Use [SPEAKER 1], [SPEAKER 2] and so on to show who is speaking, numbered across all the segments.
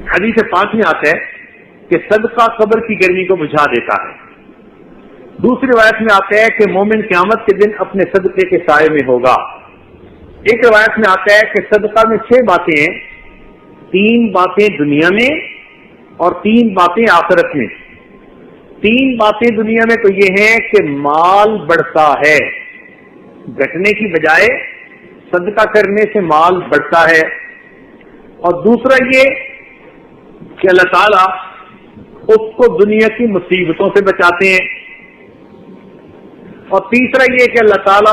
[SPEAKER 1] حدیث پاک میں آتا ہے کہ صدقہ قبر کی گرمی کو بجھا دیتا ہے. دوسری روایت میں آتا ہے کہ مومن قیامت کے دن اپنے صدقے کے سائے میں ہوگا. ایک روایت میں آتا ہے کہ صدقہ میں 6 باتیں ہیں، 3 باتیں دنیا میں اور 3 باتیں آخرت میں. 3 باتیں دنیا میں تو یہ ہیں کہ مال بڑھتا ہے، گھٹنے کی بجائے صدقہ کرنے سے مال بڑھتا ہے. اور دوسرا یہ کہ اللہ تعالیٰ اس کو دنیا کی مصیبتوں سے بچاتے ہیں. اور تیسرا یہ کہ اللہ تعالیٰ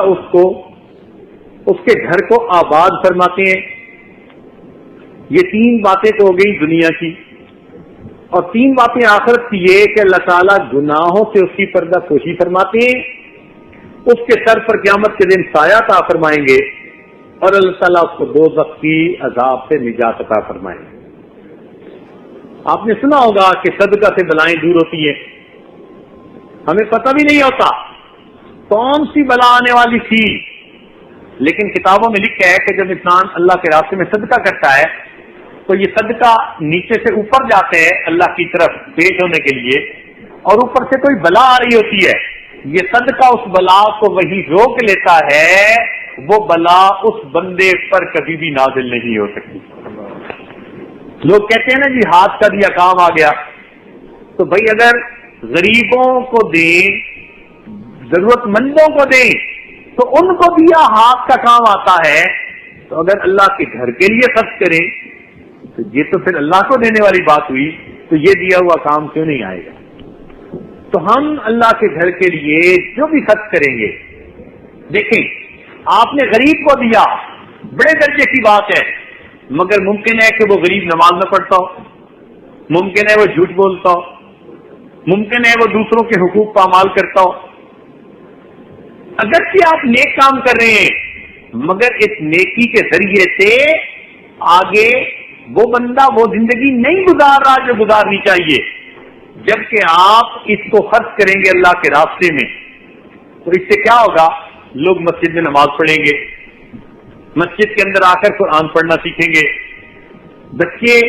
[SPEAKER 1] اس کے گھر کو آباد فرماتے ہیں. یہ 3 باتیں تو ہو گئی دنیا کی. اور 3 باتیں آخرت کی یہ کہ اللہ تعالیٰ گناہوں سے اس کی پردہ پوشی فرماتے ہیں، اس کے سر پر قیامت کے دن سایہ عطا فرمائیں گے، اور اللہ تعالیٰ اس کو دوزخ کی عذاب سے نجات عطا فرمائیں گے. آپ نے سنا ہوگا کہ صدقہ سے بلائیں دور ہوتی ہیں. ہمیں پتہ بھی نہیں ہوتا کون سی بلا آنے والی تھی، لیکن کتابوں میں لکھا ہے کہ جب انسان اللہ کے راستے میں صدقہ کرتا ہے تو یہ صدقہ نیچے سے اوپر جاتے ہیں اللہ کی طرف پیش ہونے کے لیے، اور اوپر سے کوئی بلا آ رہی ہوتی ہے، یہ صدقہ اس بلا کو وہی روک لیتا ہے، وہ بلا اس بندے پر کبھی بھی نازل نہیں ہو سکتی. لوگ کہتے ہیں نا جی ہاتھ کا دیا کام آ گیا، تو بھائی اگر غریبوں کو دیں، ضرورت مندوں کو دیں تو ان کو دیا ہاتھ کا کام آتا ہے، تو اگر اللہ کے گھر کے لیے خرچ کریں تو یہ تو پھر اللہ کو دینے والی بات ہوئی، تو یہ دیا ہوا کام کیوں نہیں آئے گا؟ تو ہم اللہ کے گھر کے لیے جو بھی خرچ کریں گے، دیکھیں آپ نے غریب کو دیا، بڑے درجے کی بات ہے، مگر ممکن ہے کہ وہ غریب نماز نہ پڑھتا ہو، ممکن ہے وہ جھوٹ بولتا ہو، ممکن ہے وہ دوسروں کے حقوق پامال کرتا ہو. اگرچہ آپ نیک کام کر رہے ہیں، مگر اس نیکی کے ذریعے سے آگے وہ بندہ وہ زندگی نہیں گزار رہا جو گزارنی چاہیے. جبکہ آپ اس کو خرچ کریں گے اللہ کے راستے میں، تو اس سے کیا ہوگا؟ لوگ مسجد میں نماز پڑھیں گے، مسجد کے اندر آ کر قرآن پڑھنا سیکھیں گے، بچے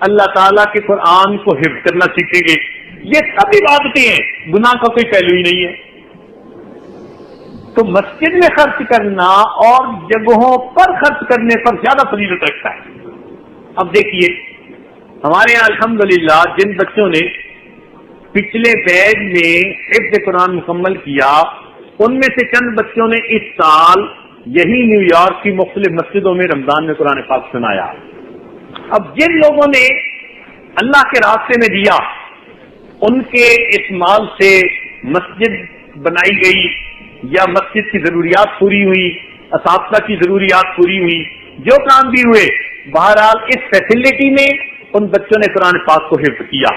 [SPEAKER 1] اللہ تعالیٰ کے قرآن کو حفظ کرنا سیکھیں گے. یہ سب عبادتیں ہیں، گناہ کا کوئی پہلو ہی نہیں ہے. تو مسجد میں خرچ کرنا اور جگہوں پر خرچ کرنے پر زیادہ فضیلت رکھتا ہے. اب دیکھیے ہمارے یہاں الحمدللہ جن بچوں نے پچھلے بیچ میں حفظ قرآن مکمل کیا، ان میں سے چند بچوں نے اس سال یہی نیو یارک کی مختلف مسجدوں میں رمضان میں قرآن پاک سنایا. اب جن لوگوں نے اللہ کے راستے میں دیا، ان کے اس مال سے مسجد بنائی گئی یا مسجد کی ضروریات پوری ہوئی، اساتذہ کی ضروریات پوری ہوئی، جو کام بھی ہوئے، بہرحال اس فیسلٹی میں ان بچوں نے قرآن پاک کو حفظ کیا،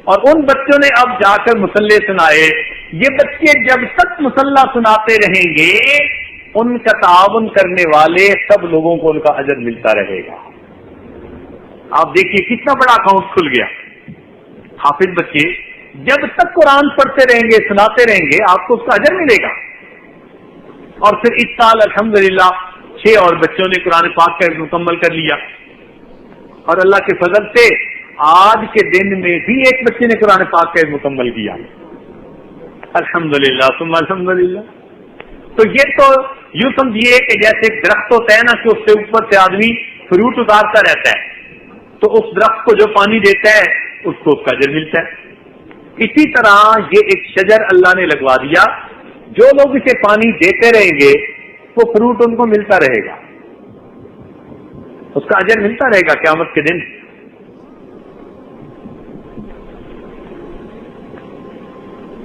[SPEAKER 1] اور ان بچوں نے اب جا کر مصلے سنائے. یہ بچے جب تک مصلہ سناتے رہیں گے، ان کا تعاون کرنے والے سب لوگوں کو ان کا اجر ملتا رہے گا. آپ دیکھیے کتنا بڑا اکاؤنٹ کھل گیا. حافظ بچے جب تک قرآن پڑھتے رہیں گے، سناتے رہیں گے، آپ کو اس کا اجر ملے گا. اور پھر اس سال الحمدللہ 6 اور بچوں نے قرآن پاک کا مکمل کر لیا، اور اللہ کے فضل سے آج کے دن میں بھی ایک بچے نے قرآن پاک کا مکمل کیا. الحمدللہ ثم الحمدللہ. تو یہ تو یوں سمجھیے کہ جیسے ایک درخت ہوتا ہے نا کہ اس سے اوپر سے آدمی فروٹ اتارتا رہتا ہے، تو اس درخت کو جو پانی دیتا ہے اس کو اس کا اجر ملتا ہے. اسی طرح یہ ایک شجر اللہ نے لگوا دیا، جو لوگ اسے پانی دیتے رہیں گے وہ فروٹ ان کو ملتا رہے گا، اس کا اجر ملتا رہے گا قیامت کے دن.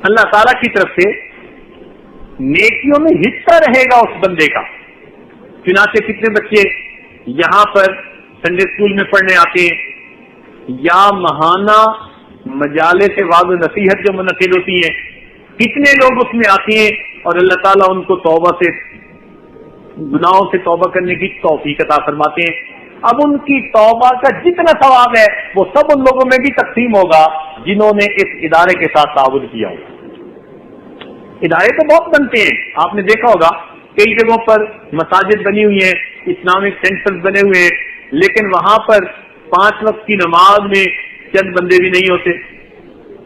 [SPEAKER 1] اللہ تعالیٰ کی طرف سے نیکیوں میں حصہ رہے گا اس بندے کا. چنانچہ کتنے بچے یہاں پر سنڈے اسکول میں پڑھنے آتے ہیں، یا ماہانہ مجالس وعظ و نصیحت جو منعقد ہوتی ہیں، کتنے لوگ اس میں آتے ہیں اور اللہ تعالیٰ ان کو توبہ سے، گناہوں سے توبہ کرنے کی توفیق عطا فرماتے ہیں. اب ان کی توبہ کا جتنا ثواب ہے وہ سب ان لوگوں میں بھی تقسیم ہوگا جنہوں نے اس ادارے کے ساتھ تعاون کیا ہوگا. ادارے تو بہت بنتے ہیں، آپ نے دیکھا ہوگا کئی جگہوں پر مساجد بنی ہوئی ہیں، اسلامک سینٹرز بنے ہوئے ہیں، لیکن وہاں پر 5 وقت کی نماز میں چند بندے بھی نہیں ہوتے.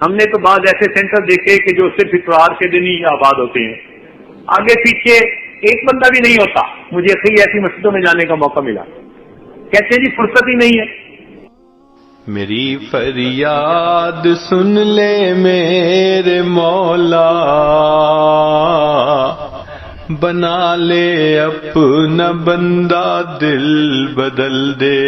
[SPEAKER 1] ہم نے تو بعض ایسے سینٹر دیکھے کہ جو صرف اتوار کے دن ہی آباد ہوتے ہیں, آگے پیچھے ایک بندہ بھی نہیں ہوتا. مجھے کئی ایسی مسجدوں میں جانے کا موقع ملا, کہتے جی فرصت ہی نہیں ہے.
[SPEAKER 2] میری فریاد سن لے میرے مولا, بنا لے اپنا بندہ دل بدل دے.